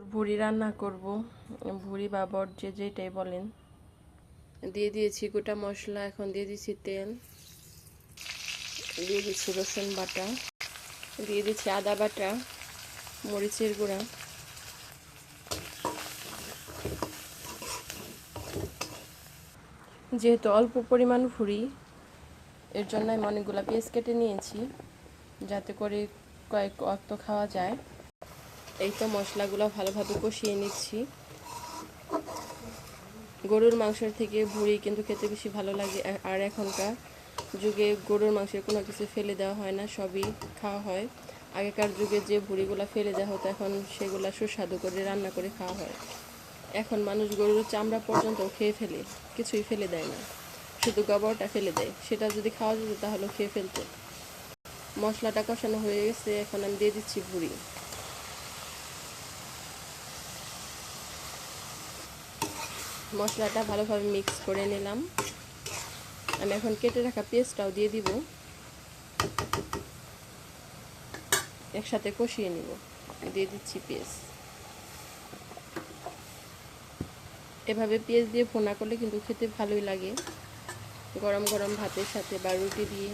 ভুড়ি রান্না করব, ভুড়ি বা বট যে যেটাই বলেন। দিয়ে দিয়েছি গোটা মশলা, এখন দিয়ে দিচ্ছি তেল, দিয়ে দিচ্ছি রসুন বাটা, দিয়ে দিচ্ছি আদা বাটা, মরিচের গুঁড়া, যেহেতু অল্প পরিমাণ ভুড়ি এর জন্য আমি অনেকগুলো পেঁয়াজ কেটে নিয়েছি যাতে করে কয়েক অক্ত খাওয়া যায়। এই তো মশলাগুলো ভালোভাবে কষিয়ে নিচ্ছি। গরুর মাংসের থেকে ভুড়ি কিন্তু খেতে বেশি ভালো লাগে, আর এখনকার যুগে গরুর মাংসের কোনো কিছু ফেলে দেওয়া হয় না, সবই খাওয়া হয়। আগেকার যুগে যে ভুড়িগুলো ফেলে দেওয়া হতো এখন সেগুলো সুস্বাদু করে রান্না করে খাওয়া হয়। এখন মানুষ গরুর চামড়া পর্যন্ত খেয়ে ফেলে, কিছুই ফেলে দেয় না, শুধু গোবরটা ফেলে দেয়। সেটা যদি খাওয়া যেত তাহলে খেয়ে ফেলতো। মশলাটা কষানো হয়ে গেছে, এখন আমি দিয়ে দিচ্ছি ভুড়ি। মশলাটা ভালোভাবে মিক্স করে নিলাম। আমি এখন কেটে রাখা পেঁয়াজটাও দিয়ে দিব, একসাথে কষিয়ে নিব। দিয়ে দিচ্ছি পেঁয়াজ। এভাবে পেঁয়াজ দিয়ে ভুনা করলে কিন্তু খেতে ভালোই লাগে, গরম গরম ভাতের সাথে বা রুটি দিয়ে।